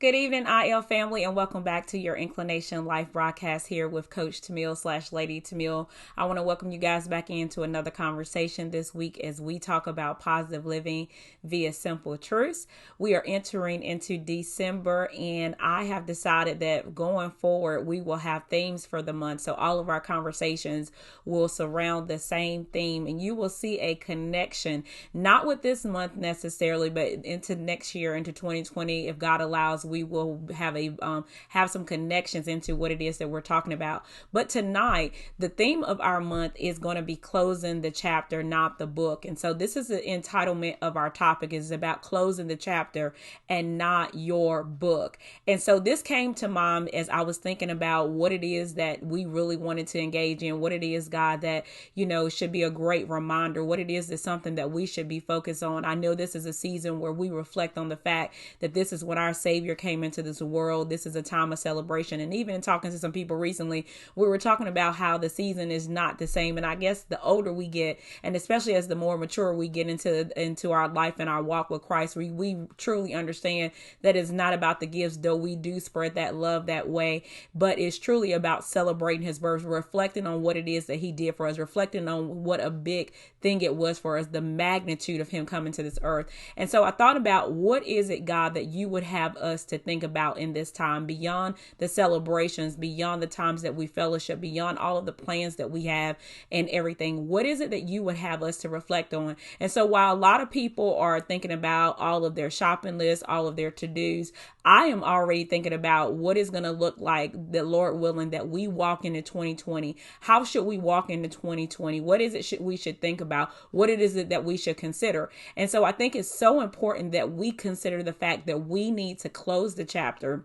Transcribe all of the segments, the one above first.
Good evening, IL family, and welcome back to your Inclination Life broadcast here with Coach Timiel / Lady Timiel. I want to welcome you guys back into another conversation this week as we talk about positive living via simple truths. We are entering into December, and I have decided that going forward, we will have themes for the month. So all of our conversations will surround the same theme, and you will see a connection, not with this month necessarily, but into next year, into 2020, if God allows. We will have some connections into what it is that we're talking about. But tonight, the theme of our month is going to be closing the chapter, not the book. And so this is the entitlement of our topic, is about closing the chapter and not your book. And so this came to mind as I was thinking about what it is that we really wanted to engage in, what it is, God, that, should be a great reminder, what it is something that we should be focused on. I know this is a season where we reflect on the fact that this is when our Savior came into this world. This is a time of celebration. And even in talking to some people recently, we were talking about how the season is not the same. And I guess the older we get, and especially as the more mature we get into our life and our walk with Christ, we truly understand that it's not about the gifts, though we do spread that love that way, but it's truly about celebrating his birth, reflecting on what it is that he did for us, reflecting on what a big thing it was for us, the magnitude of him coming to this earth. And so I thought about, what is it, God, that you would have us to think about in this time, beyond the celebrations, beyond the times that we fellowship, beyond all of the plans that we have and everything? What is it that you would have us to reflect on? And so while a lot of people are thinking about all of their shopping lists, all of their to-dos, I am already thinking about what is going to look like, the Lord willing, that we walk into 2020. How should we walk into 2020? What is it we should think about? What it is that we should consider? And so I think it's so important that we consider the fact that we need to close the chapter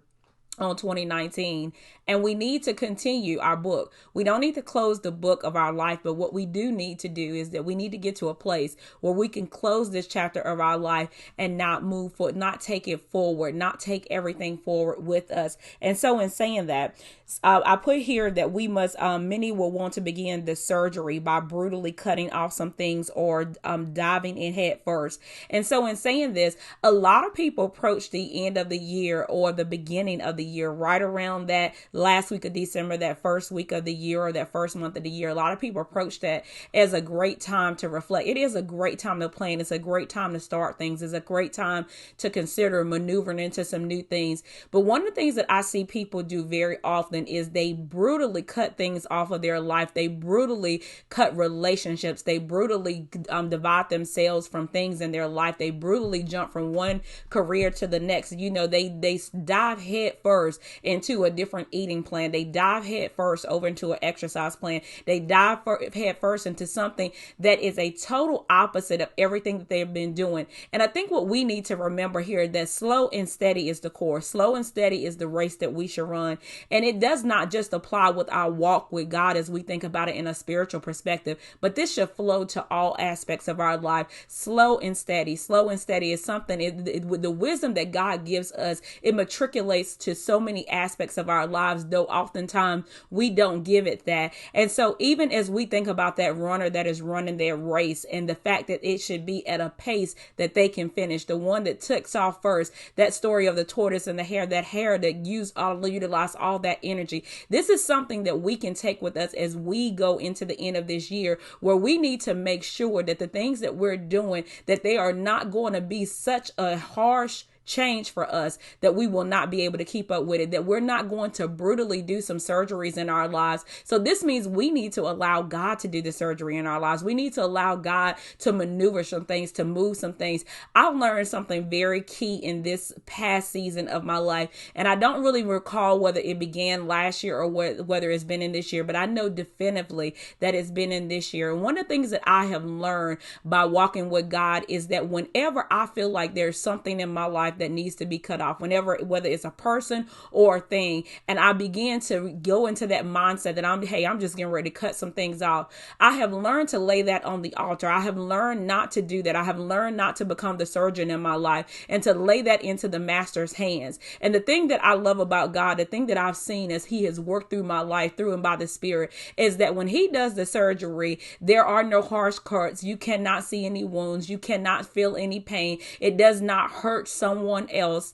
on 2019, and we need to continue our book. We don't need to close the book of our life, but what we do need to do is that we need to get to a place where we can close this chapter of our life and not move forward, not take it forward, not take everything forward with us. And so in saying that, I put here that we must, many will want to begin the surgery by brutally cutting off some things or diving in head first. And so in saying this, a lot of people approach the end of the year or the beginning of the year, right around that last week of December, that first week of the year, or that first month of the year. A lot of people approach that as a great time to reflect. It is a great time to plan. It's a great time to start things. It's a great time to consider maneuvering into some new things. But one of the things that I see people do very often is they brutally cut things off of their life. They brutally cut relationships. They brutally divide themselves from things in their life. They brutally jump from one career to the next. They dive head first into a different eating plan. They dive head first over into an exercise plan. They dive head first into something that is a total opposite of everything that they've been doing. And I think what we need to remember here, that slow and steady is the course. Slow and steady is the race that we should run. And it does not just apply with our walk with God as we think about it in a spiritual perspective, but this should flow to all aspects of our life. Slow and steady. Slow and steady is something, with the wisdom that God gives us, it matriculates to so many aspects of our lives, though oftentimes we don't give it that. And so even as we think about that runner that is running their race, and the fact that it should be at a pace that they can finish, the one that takes off first, that story of the tortoise and the hare, that utilized all that energy. This is something that we can take with us as we go into the end of this year, where we need to make sure that the things that we're doing, that they are not going to be such a harsh change for us that we will not be able to keep up with it, that we're not going to brutally do some surgeries in our lives. So this means we need to allow God to do the surgery in our lives. We need to allow God to maneuver some things, to move some things. I've learned something very key in this past season of my life, and I don't really recall whether it began last year or whether it's been in this year, but I know definitively that it's been in this year. And one of the things that I have learned by walking with God is that whenever I feel like there's something in my life that needs to be cut off, whether it's a person or a thing, and I began to go into that mindset that I'm just getting ready to cut some things off, I have learned to lay that on the altar. I have learned not to do that. I have learned not to become the surgeon in my life, and to lay that into the master's hands. And the thing that I love about God, the thing that I've seen as he has worked through my life, through and by the Spirit, is that when he does the surgery, there are no harsh cuts. You cannot see any wounds. You cannot feel any pain. It does not hurt someone else.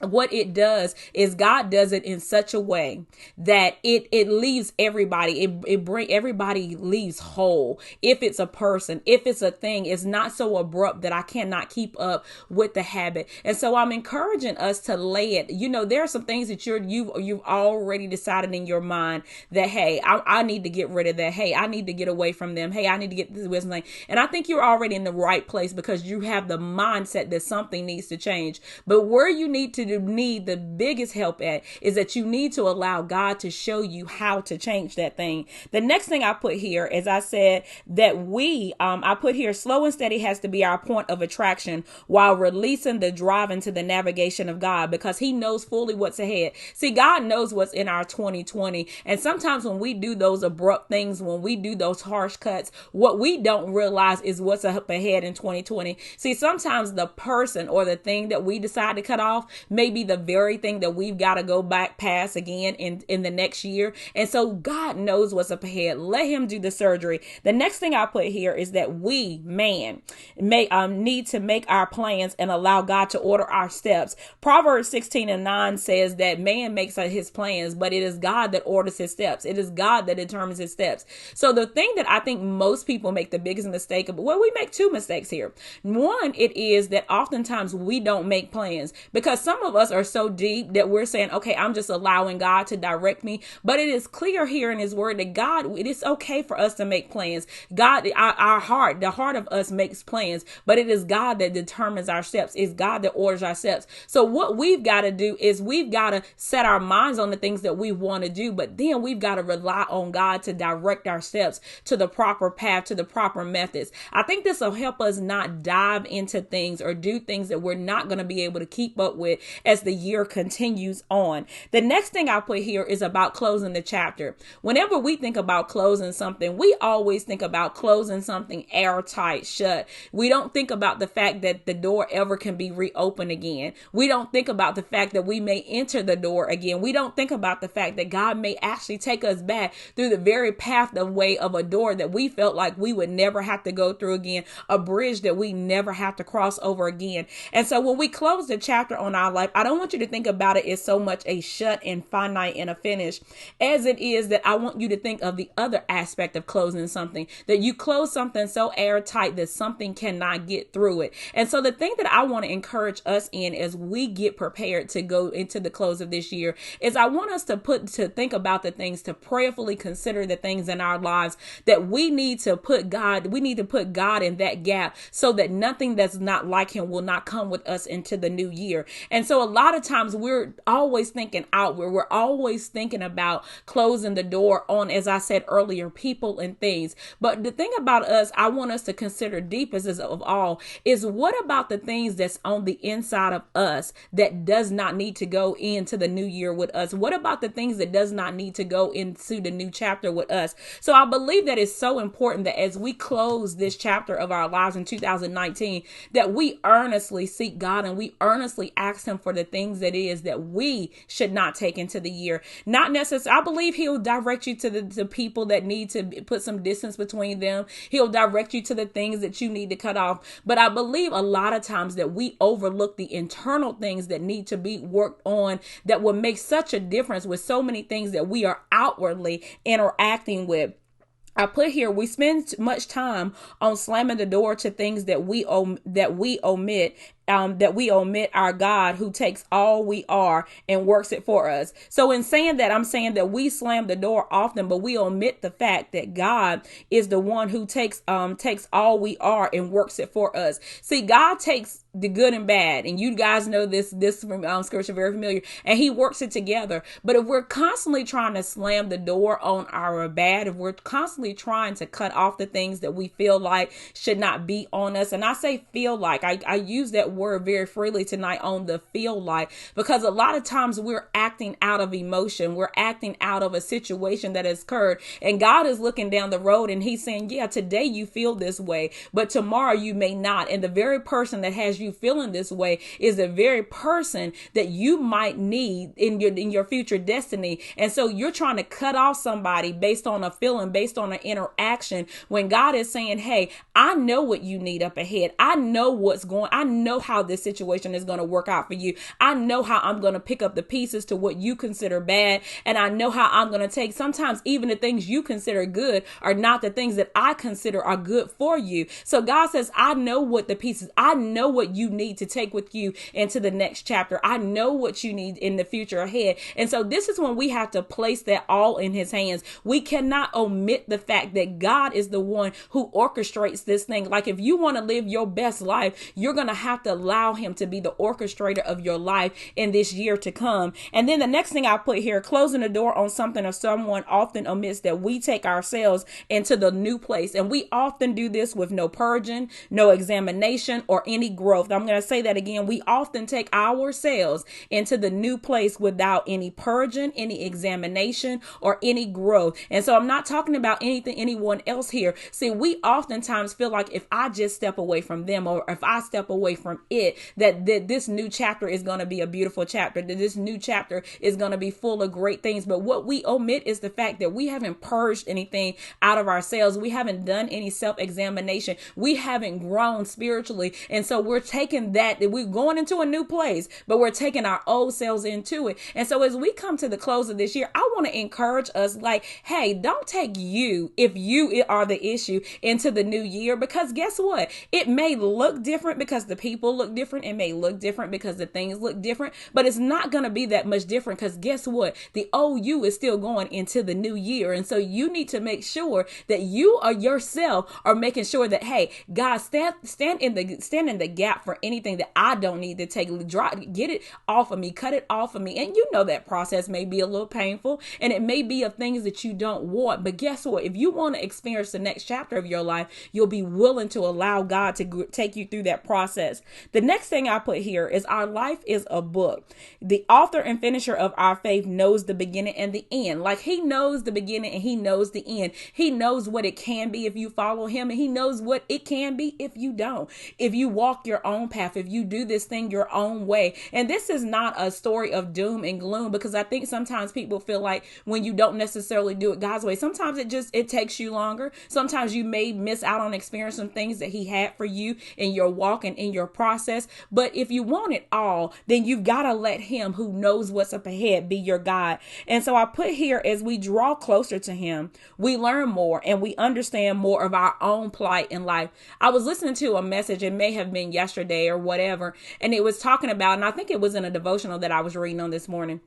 what it does is God does it in such a way that it leaves everybody, everybody leaves whole. If it's a person, if it's a thing, it's not so abrupt that I cannot keep up with the habit. And so I'm encouraging us to lay it. There are some things that you've already decided in your mind that, hey, I need to get rid of that. Hey, I need to get away from them. Hey, I need to get this wisdom thing. And I think you're already in the right place because you have the mindset that something needs to change. But where you need the biggest help at is that you need to allow God to show you how to change that thing. The next thing I put here, as I said, that I put here, slow and steady has to be our point of attraction while releasing the drive into the navigation of God, because he knows fully what's ahead. See, God knows what's in our 2020. And sometimes when we do those abrupt things, when we do those harsh cuts, what we don't realize is what's up ahead in 2020. See, sometimes the person or the thing that we decide to cut off may be the very thing that we've got to go back past again in the next year. And so God knows what's up ahead. Let him do the surgery. The next thing I put here is that we, man, need to make our plans and allow God to order our steps. Proverbs 16:9 says that man makes his plans, but it is God that orders his steps. It is God that determines his steps. So the thing that I think most people make the biggest mistake of, well, we make two mistakes here. One, it is that oftentimes we don't make plans because some of us are so deep that we're saying, okay, I'm just allowing God to direct me. But it is clear here in his word that God, it is okay for us to make plans. God, our heart, the heart of us makes plans, but it is God that determines our steps. It's God that orders our steps. So what we've got to do is we've got to set our minds on the things that we want to do, but then we've got to rely on God to direct our steps to the proper path, to the proper methods. I think this will help us not dive into things or do things that we're not going to be able to keep up with as the year continues on. The next thing I put here is about closing the chapter. Whenever we think about closing something, we always think about closing something airtight shut. We don't think about the fact that the door ever can be reopened again. We don't think about the fact that we may enter the door again. We don't think about the fact that God may actually take us back through the very pathway of a door that we felt like we would never have to go through again, a bridge that we never have to cross over again. And so when we close the chapter on our life, I don't want you to think about it as so much a shut and finite and a finish as it is that I want you to think of the other aspect of closing something, that you close something so airtight that something cannot get through it. And so the thing that I want to encourage us in as we get prepared to go into the close of this year is I want us to think about the things, to prayerfully consider the things in our lives that we need to put God in that gap so that nothing that's not like him will not come with us into the new year. And so a lot of times we're always thinking outward. We're always thinking about closing the door on, as I said earlier, people and things. But the thing about us, I want us to consider deepest of all is what about the things that's on the inside of us that does not need to go into the new year with us? What about the things that does not need to go into the new chapter with us? So I believe that it's so important that as we close this chapter of our lives in 2019, that we earnestly seek God and we earnestly ask him for the things that is that we should not take into the year. Not necessarily, I believe he'll direct you to the people that need to put some distance between them. He'll direct you to the things that you need to cut off. But I believe a lot of times that we overlook the internal things that need to be worked on that will make such a difference with so many things that we are outwardly interacting with. I put here, we spend much time on slamming the door to things that we omit our God who takes all we are and works it for us. So in saying that, I'm saying that we slam the door often, but we omit the fact that God is the one who takes all we are and works it for us. See, God takes the good and bad, and you guys know this scripture very familiar, and he works it together. But if we're constantly trying to slam the door on our bad, if we're constantly trying to cut off the things that we feel like should not be on us, and I say feel like, I use that word very freely tonight on the feel like, because a lot of times we're acting out of emotion, we're acting out of a situation that has occurred, and God is looking down the road and he's saying, yeah, today you feel this way, but tomorrow you may not. And the very person that has you feeling this way is the very person that you might need in your future destiny. And so you're trying to cut off somebody based on a feeling, based on an interaction, when God is saying, hey, I know what you need up ahead. I know how this situation is going to work out for you. I know how I'm going to pick up the pieces to what you consider bad. And I know how I'm going to take sometimes even the things you consider good are not the things that I consider are good for you. So God says, I know what the pieces, I know what you need to take with you into the next chapter. I know what you need in the future ahead. And so this is when we have to place that all in his hands. We cannot omit the fact that God is the one who orchestrates this thing. Like if you want to live your best life, you're going to have to allow him to be the orchestrator of your life in this year to come. And then the next thing I put here, closing the door on something or someone often omits that we take ourselves into the new place. And we often do this with no purging, no examination, or any growth. I'm going to say that again. We often take ourselves into the new place without any purging, any examination, or any growth. And so I'm not talking about anyone else here. See, we oftentimes feel like if I just step away from them, or if I step away from it, that this new chapter is going to be a beautiful chapter, that this new chapter is going to be full of great things. But what we omit is the fact that we haven't purged anything out of ourselves. We haven't done any self-examination. We haven't grown spiritually. And so we're taking that we're going into a new place, but we're taking our old selves into it. And so as we come to the close of this year, I want to encourage us like, hey, don't take you, if you are the issue, into the new year, because guess what? It may look different because the people look different. It may look different because the things look different, but it's not going to be that much different because guess what? The old you is still going into the new year. And so you need to make sure that you or yourself are making sure that, hey, God, stand in the gap for anything that I don't need to take, get it off of me, cut it off of me. And you know that process may be a little painful and it may be of things that you don't want. But guess what? If you want to experience the next chapter of your life, you'll be willing to allow God to take you through that process. The next thing I put here is our life is a book. The author and finisher of our faith knows the beginning and the end. Like he knows the beginning and he knows the end. He knows what it can be if you follow him, and he knows what it can be if you don't. If you walk your own path, if you do this thing your own way. And this is not a story of doom and gloom, because I think sometimes people feel like when you don't necessarily do it God's way, sometimes it takes you longer. Sometimes you may miss out on experiencing things that he had for you in your walk and in your process. But if you want it all, then you've got to let him who knows what's up ahead be your guide. And so I put here, as we draw closer to him, we learn more and we understand more of our own plight in life. I was listening to a message, it may have been yesterday or whatever, and it was talking about, and I think it was in a devotional that I was reading on this morning.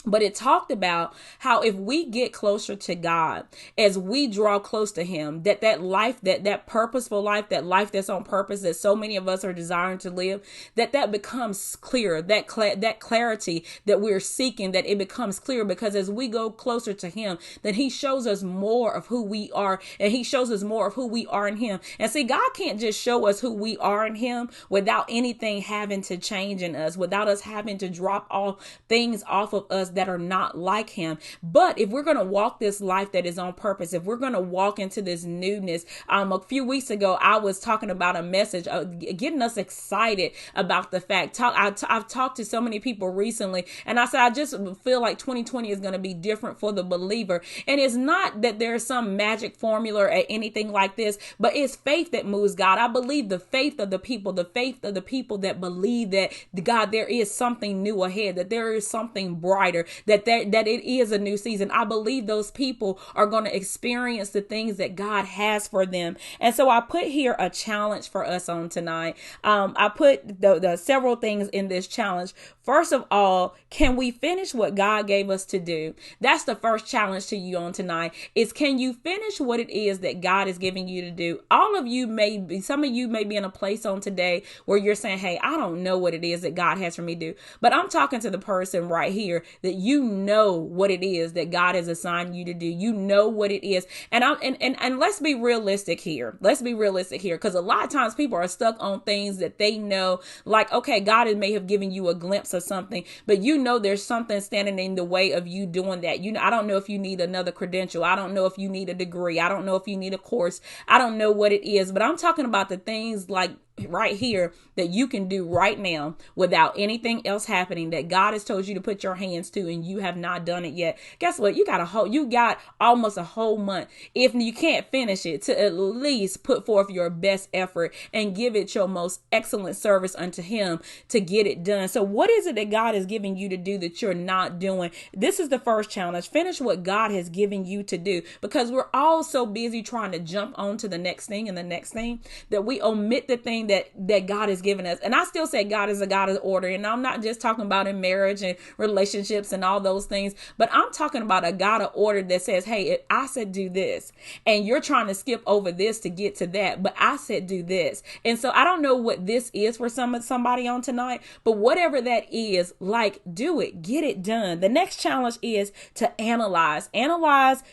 But it talked about how if we get closer to God, as we draw close to him, that life, that purposeful life, that life that's on purpose, that so many of us are desiring to live, that becomes clear, that clarity that we're seeking, that it becomes clear, because as we go closer to him, then he shows us more of who we are, and he shows us more of who we are in him. And see, God can't just show us who we are in him without anything having to change in us, without us having to drop all things off of us that are not like him. But if we're going to walk this life that is on purpose, if we're going to walk into this newness, a few weeks ago, I was talking about a message, getting us excited about the fact, I've talked to so many people recently, and I said, I just feel like 2020 is going to be different for the believer. And it's not that there's some magic formula or anything like this, but it's faith that moves God. I believe the faith of the people that believe that God, there is something new ahead, that there is something brighter, that it is a new season. I believe those people are going to experience the things that God has for them. And so I put here a challenge for us on tonight. I put the several things in this challenge. First of all, can we finish what God gave us to do? That's the first challenge to you on tonight, is can you finish what it is that God is giving you to do? Some of you may be in a place on today where you're saying, hey, I don't know what it is that God has for me to do. But I'm talking to the person right here that you know what it is that God has assigned you to do. You know what it is. And let's be realistic here. Let's be realistic here. Because a lot of times people are stuck on things that they know, like, okay, God may have given you a glimpse of something, but you know there's something standing in the way of you doing that. I don't know if you need another credential. I don't know if you need a degree. I don't know if you need a course. I don't know what it is, but I'm talking about the things like right here that you can do right now without anything else happening that God has told you to put your hands to and you have not done it yet. Guess what? You got almost a whole month. If you can't finish it, to at least put forth your best effort and give it your most excellent service unto him to get it done. So what is it that God is giving you to do that you're not doing? This is the first challenge. Finish what God has given you to do, because we're all so busy trying to jump on to the next thing and the next thing that we omit the thing that God has given us. And I still say God is a God of order. And I'm not just talking about in marriage and relationships and all those things, but I'm talking about a God of order that says, hey, if I said do this and you're trying to skip over this to get to that, but I said do this. And so I don't know what this is for somebody on tonight, but whatever that is, like, do it, get it done. The next challenge is to analyze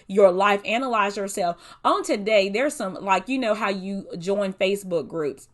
your life, analyze yourself. On today, there's some, like, you know how you join Facebook groups.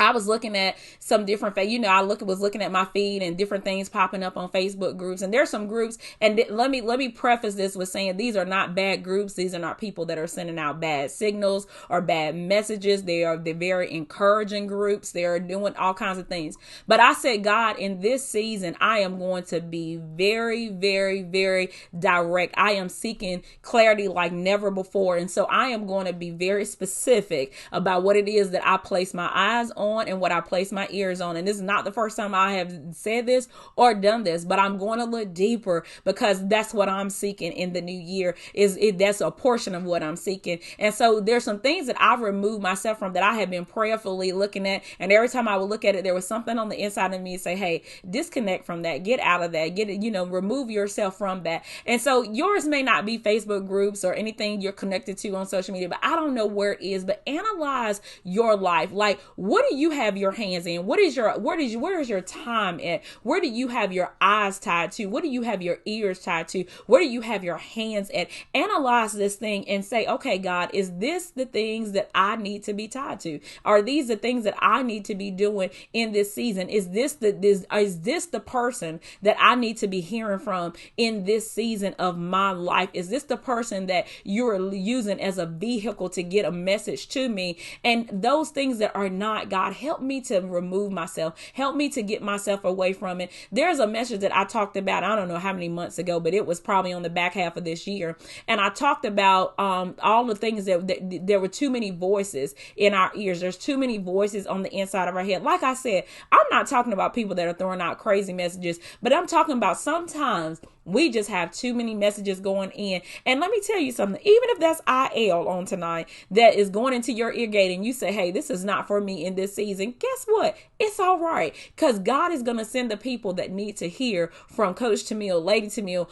I was looking at some different, was looking at my feed and different things popping up on Facebook groups. And there's some groups, and let me preface this with saying these are not bad groups. These are not people that are sending out bad signals or bad messages. They're very encouraging groups. They are doing all kinds of things. But I said, God, in this season, I am going to be very, very, very direct. I am seeking clarity like never before. And so I am going to be very specific about what it is that I place my eyes on and what I place my ears on. And this is not the first time I have said this or done this, but I'm going to look deeper because that's what I'm seeking in the new year. That's a portion of what I'm seeking. And so there's some things that I've removed myself from that I have been prayerfully looking at. And every time I would look at it, there was something on the inside of me say, hey, disconnect from that, get out of that, get it, remove yourself from that. And so yours may not be Facebook groups or anything you're connected to on social media, but I don't know where it is, but analyze your life. Like, what do you have your hands in? Where is your time at? Where do you have your eyes tied to? What do you have your ears tied to? Where do you have your hands at? Analyze this thing and say, okay, God, is this the things that I need to be tied to? Are these the things that I need to be doing in this season? Is this the person that I need to be hearing from in this season of my life? Is this the person that you're using as a vehicle to get a message to me? And those things that are not, God, help me to remove myself. Help me to get myself away from it. There's a message that I talked about, I don't know how many months ago, but it was probably on the back half of this year. And I talked about all the things that there were too many voices in our ears. There's too many voices on the inside of our head. Like I said, I'm not talking about people that are throwing out crazy messages, but I'm talking about sometimes we just have too many messages going in. And let me tell you something, even if that's IL on tonight that is going into your ear gate and you say, hey, this is not for me in this season, guess what? It's all right, because God is going to send the people that need to hear from Coach Timiel, Lady Timiel,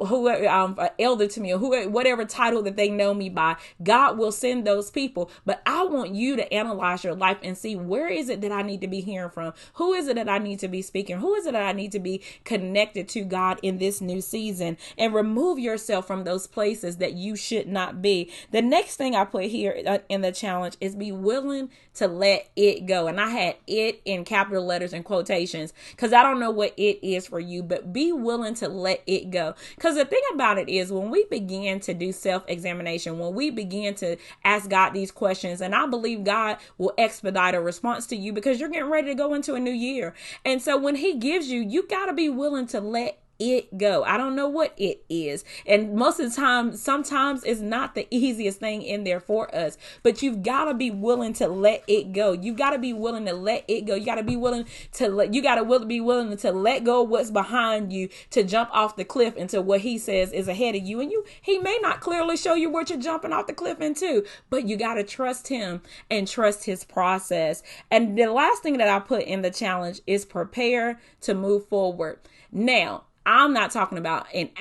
whoever, Elder Timiel, whatever title that they know me by. God will send those people. But I want you to analyze your life and see, where is it that I need to be hearing from? Who is it that I need to be speaking? Who is it that I need to be connected to, God, in this new season? And remove yourself from those places that you should not be. The next thing I put here in the challenge is be willing to let it go. And I had it in capital letters and quotations because I don't know what it is for you, but be willing to let it go. Because the thing about it is, when we begin to do self-examination, when we begin to ask God these questions, and I believe God will expedite a response to you because you're getting ready to go into a new year. And so when he gives you got to be willing to let it go. I don't know what it is. And most of the time, sometimes it's not the easiest thing in there for us, but you've got to be willing to let it go. You've got to be willing to let it go. You got to be willing to be willing to let go of what's behind you, to jump off the cliff into what he says is ahead of you. And he may not clearly show you what you're jumping off the cliff into, but you got to trust him and trust his process. And the last thing that I put in the challenge is prepare to move forward. Now, I'm not talking about it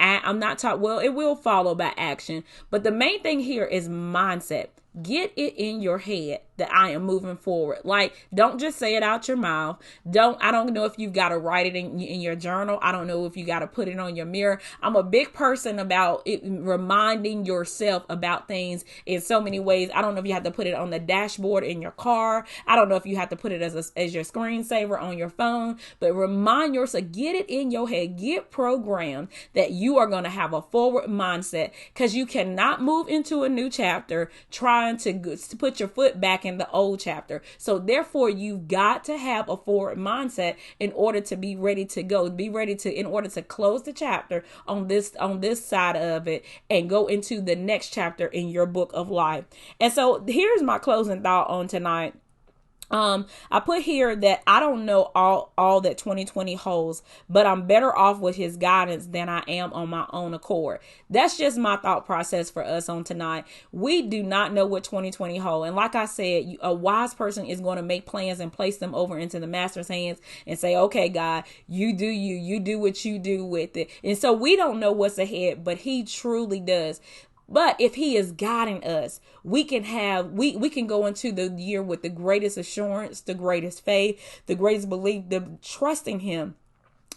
will follow by action, but the main thing here is mindset. Get it in your head that I am moving forward. Like, don't just say it out your mouth. I don't know if you've got to write it in your journal. I don't know if you got to put it on your mirror. I'm a big person about it, reminding yourself about things in so many ways. I don't know if you have to put it on the dashboard in your car. I don't know if you have to put it as your screensaver on your phone, but remind yourself, get it in your head, get programmed that you are going to have a forward mindset, because you cannot move into a new chapter trying to put your foot back in in the old chapter. So therefore, you've got to have a forward mindset in order to be ready to go, in order to close the chapter on this side of it and go into the next chapter in your book of life. And so here's my closing thought on tonight. I put here that I don't know all that 2020 holds, but I'm better off with his guidance than I am on my own accord. That's just my thought process for us on tonight. We do not know what 2020 holds. And like I said, a wise person is going to make plans and place them over into the master's hands and say, okay, God, you do what you do with it. And so we don't know what's ahead, but he truly does. But if he is guiding us, we can go into the year with the greatest assurance, the greatest faith, the greatest belief, the trusting him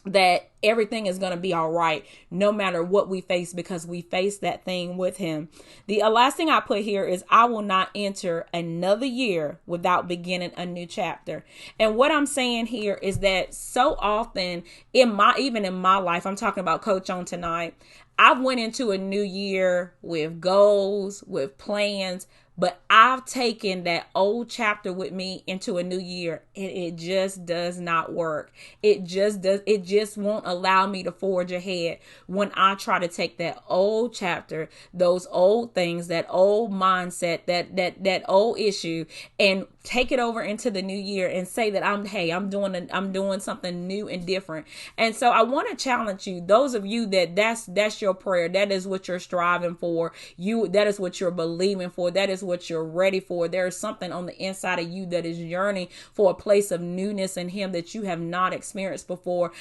that everything is going to be all right, no matter what we face, because we face that thing with him. The last thing I put here is I will not enter another year without beginning a new chapter. And what I'm saying here is that so often even in my life, I'm talking about Coach on tonight, I've went into a new year with goals, with plans, but I've taken that old chapter with me into a new year, and it just does not work. It just won't allow me to forge ahead when I try to take that old chapter, those old things, that old mindset, that old issue, and take it over into the new year and say that I'm doing something new and different. And so I want to challenge you, those of you that's your prayer, that is what you're striving for, that is what you're believing for, that is what you're ready for. There is something on the inside of you that is yearning for a place of newness in him that you have not experienced before.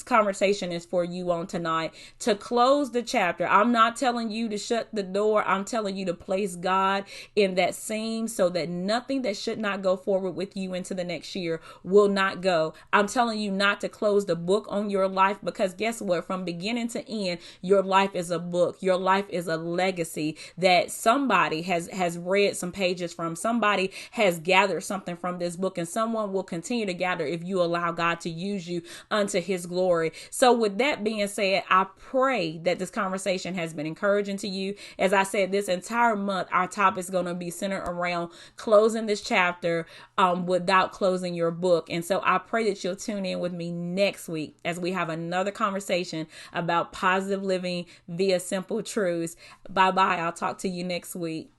Conversation is for you on tonight to close the chapter. I'm not telling you to shut the door. I'm telling you to place God in that seam so that nothing that should not go forward with you into the next year will not go. I'm telling you not to close the book on your life, because guess what? From beginning to end, your life is a book. Your life is a legacy that somebody has read some pages from. Somebody has gathered something from this book, and someone will continue to gather if you allow God to use you unto his glory. So with that being said, I pray that this conversation has been encouraging to you. As I said, this entire month, our topic is going to be centered around closing this chapter without closing your book. And so I pray that you'll tune in with me next week as we have another conversation about positive living via simple truths. Bye-bye. I'll talk to you next week.